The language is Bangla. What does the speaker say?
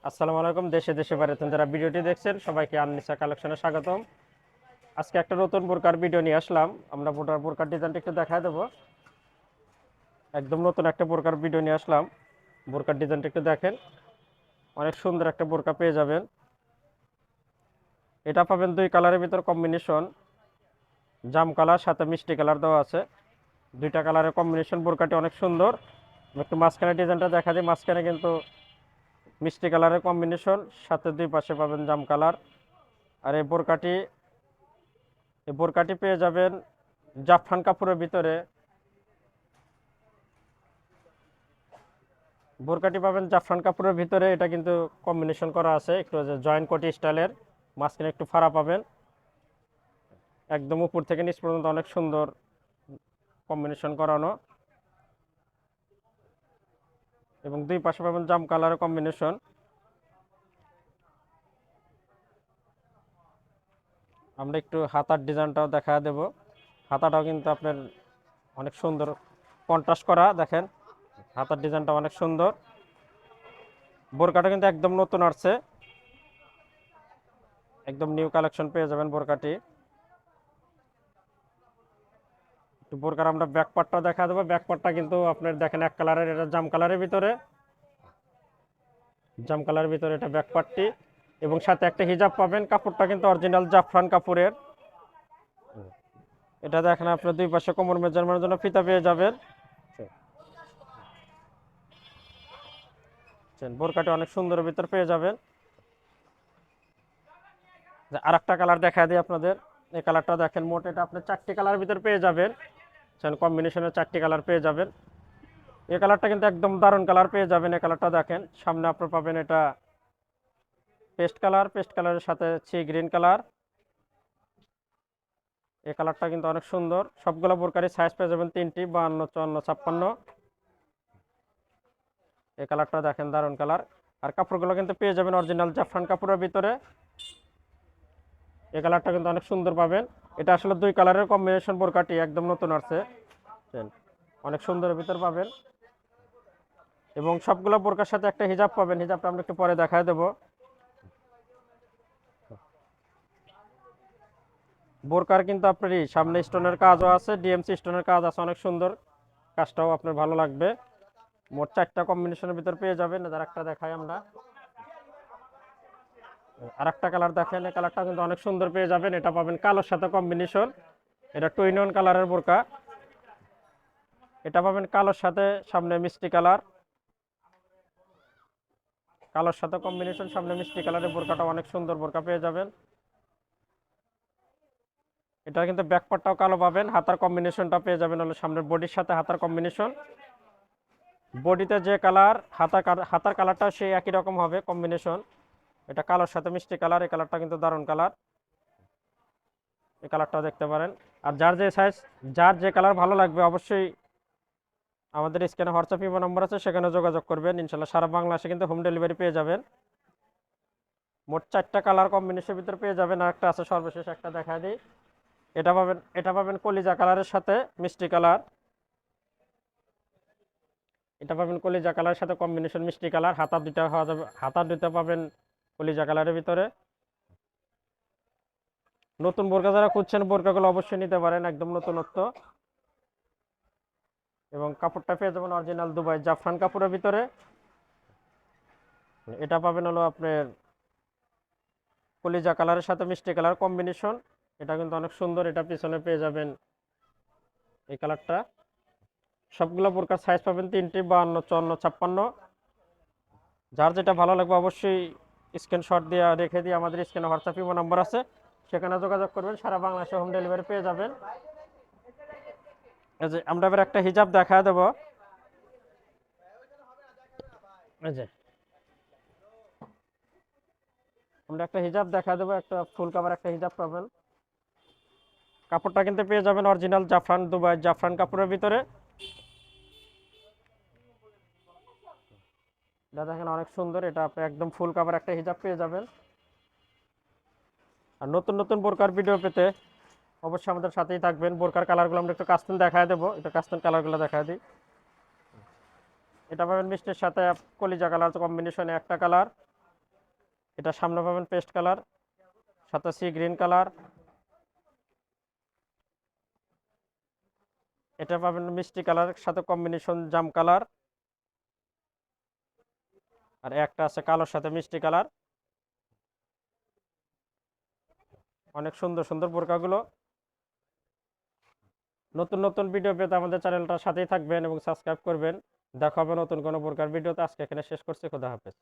আসসালামু আলাইকুম। দেশে দেশে বাইরে থেকে যারা ভিডিওটি দেখছেন সবাইকে আননিসা কালেকশনে স্বাগতম। আজকে একটা নতুন বোরকার ভিডিও নিয়ে আসলাম। আমরা বোরকার ডিজাইনটা একটু দেখায় দেবো। একদম নতুন একটা বোরকার ভিডিও নিয়ে আসলাম। বোরকার ডিজাইনটা একটু দেখেন, অনেক সুন্দর একটা বোরকা পেয়ে যাবেন। এটা পাবেন দুই কালারের ভিতর কম্বিনেশন, জাম কালার সাথে মিষ্টি কালার দেওয়া আছে। দুইটা কালারের কম্বিনেশন, বোরকাটি অনেক সুন্দর। আমি একটু মাঝখানে ডিজাইনটা দেখা দিই। মাঝখানে কিন্তু মিষ্টি কালারের কম্বিনেশন, সাথে দুই পাশে পাবেন জাম কালার। আর এই বোরকাটি পেয়ে যাবেন জাফরান কাপড়ের ভিতরে। বোরকাটি পাবেন জাফরান কাপড়ের ভিতরে। এটা কিন্তু কম্বিনেশন করা আছে একটু জয়েন্ট কোটি স্টাইলের, মাঝখানে একটু ফাড়া পাবেন। একদম উপর থেকে নিচ পর্যন্ত অনেক সুন্দর কম্বিনেশন করানো, এবং দুই পাশে পাবেন জাম কালারের কম্বিনেশন। আমরা একটু হাতার ডিজাইনটাও দেখা দেব। হাতাটাও কিন্তু আপনার অনেক সুন্দর কন্ট্রাস্ট করা, দেখেন হাতার ডিজাইনটা অনেক সুন্দর। বোরকাটা কিন্তু একদম নতুন আসছে, একদম নিউ কালেকশন পেয়ে যাবেন বোরকাটি। একটু বোরকার আমরা ব্যাক পার্টটা দেখা দেবো। ব্যাক পার্টটা কিন্তু আপনার দেখেন এক কালারের, এটা জাম কালারের ভিতরে, জাম কালারের ভিতরে এটা ব্যাক পার্টটি। এবং সাথে একটা হিজাব পাবেন। কাপড়টা কিন্তু অরিজিনাল জাফরান কাপড়ের। এটা দেখেন আপনার দুই পাশে কোমর মেজারমেন্টের জন্য ফিতা পেয়ে যাবেন। বোরকাটি অনেক সুন্দর ভিতর পেয়ে যাবেন। আর একটা কালার দেখা দিই আপনাদের। এই কালারটা দেখেন, মোট এটা আপনি চারটি কালার ভিতর পেয়ে যাবেন। কম্বিনেশনের চারটি কালার পেয়ে যাবেন। এই কালারটা কিন্তু একদম দারুণ কালার পেয়ে যাবেন। এই কালারটা দেখেন, সামনে আপনার পাবেন এটা পেস্ট কালার, পেস্ট কালারের সাথে গ্রিন কালার। এই কালারটা কিন্তু অনেক সুন্দর। সবগুলো বোরকারি সাইজ পেয়ে যাবেন তিনটি, 52, 54, 56। এই কালারটা দেখেন, দারুণ কালার। আর কাপড়গুলো কিন্তু পেয়ে যাবেন অরিজিনাল জাফরান কাপড়ের ভিতরে। এই কালারটা কিন্তু অনেক সুন্দর পাবেন। এটা আসলে দুই কালারের কম্বিনেশন বোরকাটি, একদম নতুন আসছে। অনেক সুন্দর ভিতর পাবেন। এবং সবগুলো বোরকার সাথে একটা হিজাব পাবেন। হিজাবটা আমরা একটু পরে দেখায় দেবো। বোরকার কিন্তু আপনার সামনে স্টোনের কাজও আছে, ডিএমসি স্টোনের কাজ আছে, অনেক সুন্দর। কাজটাও আপনার ভালো লাগবে। মোট চারটা কম্বিনেশনের ভিতর পেয়ে যাবেন। আর একটা দেখাই আমরা। আর একটা কালার দেখেন, এই কালারটা কিন্তু অনেক সুন্দর পেয়ে যাবেন। এটা পাবেন কালোর সাথে কম্বিনেশন। এটা টুইন অন কালারের বোরকা। এটা পাবেন কালোর সাথে সামনে মিষ্টি কালার। কালোর সাথে কম্বিনেশন, সামনে মিষ্টি কালারের বোরকাটা অনেক সুন্দর বোরকা পেয়ে যাবেন। এটা কিন্তু ব্যাক পার্টটাও কালো পাবেন। হাতার কম্বিনেশনটা পেয়ে যাবেন হলো সামনের বডির সাথে হাতার কম্বিনেশন। বডিতে যে কালার, হাতার কালারটাও সেই একই রকম হবে কম্বিনেশন। এটা কালোর সাথে মিষ্টি কালার। এই কালারটা কিন্তু দারুণ কালার। এই কালারটাও দেখতে পারেন। আর যার যে কালার ভালো লাগবে অবশ্যই আমাদের স্ক্রিনে হোয়াটসঅ্যাপ ইমো নম্বর আছে, সেখানে যোগাযোগ করবেন। ইনশাল্লাহ সারা বাংলাদেশে কিন্তু হোম ডেলিভারি পেয়ে যাবেন। মোট চারটা কালার কম্বিনেশনের ভিতরে পেয়ে যাবেন। আর একটা আছে সর্বশেষ, একটা দেখা দিই। এটা পাবেন কলিজা কালারের সাথে মিষ্টি কালার। এটা পাবেন কলিজা কালারের সাথে কম্বিনেশন মিষ্টি কালার। হাতার দুইটা হওয়া যাবে, হাতার দুইটা পাবেন কলিজা কালারের ভিতরে। নতুন বোরকা যারা খুঁজছেন, বোরকাগুলো অবশ্যই নিতে পারেন, একদম নতুনত্ব। এবং কাপড়টা পেয়ে যাবেন অরিজিনাল দুবাই জাফরান কাপড়ের ভিতরে। এটা পাবেন হলো আপনার কলিজা কালারের সাথে মিষ্টি কালার কম্বিনেশন। এটা কিন্তু অনেক সুন্দর। এটা পিছনে পেয়ে যাবেন এই কালারটা। সবগুলো বোরকার সাইজ পাবেন তিনটি, 52, 54, 56। যার যেটা ভালো লাগবে অবশ্যই স্ক্রিনশট দিয়ে রেখে দিয়ে আমাদের স্ক্রিনে হোয়াটসঅ্যাপ ইমো নাম্বার আছে, সেখানে যোগাযোগ করবেন। সারা বাংলাদেশে হোম ডেলিভারি পেয়ে যাবেন। এই যে আমরা এবার একটা হিজাব দেখা দেবো। এই যে আমরা একটা হিজাব দেখা দেবো, একটা ফুল কাভার একটা হিজাব পাবেন। কাপড়টা কিন্তু পেয়ে যাবেন অরিজিনাল জাফরান দুবাই জাফরান কাপড়ের ভিতরে। এটা দেখেন অনেক সুন্দর। এটা আপনি একদম ফুল কাভার একটা হিজাব পেয়ে যাবেন। আর নতুন নতুন বোরকার ভিডিও পেতে অবশ্যই আমাদের সাথেই থাকবেন। বোরকার কালারগুলো আমরা একটু কাস্টম দেখায় দেবো। এটা কাস্টম কালারগুলো দেখা দিই। এটা পাবেন মিষ্টির সাথে কলিজা কালার কম্বিনেশনে একটা কালার। এটা সামনে পাবেন পেস্ট কালার, সাথে সি গ্রিন কালার। এটা পাবেন মিষ্টি কালার সাথে কম্বিনেশন জাম কালার। আর একটা আছে কালোর সাথে মিষ্টি কালার। অনেক সুন্দর সুন্দর বোরকাগুলো। নতুন নতুন ভিডিও পেতে আমাদের চ্যানেলটার সাথেই থাকবেন এবং সাবস্ক্রাইব করবেন। দেখা হবে নতুন কোনো বোরকার ভিডিওতে। আজকে এখানে শেষ করছি, খোদা হাফেজ।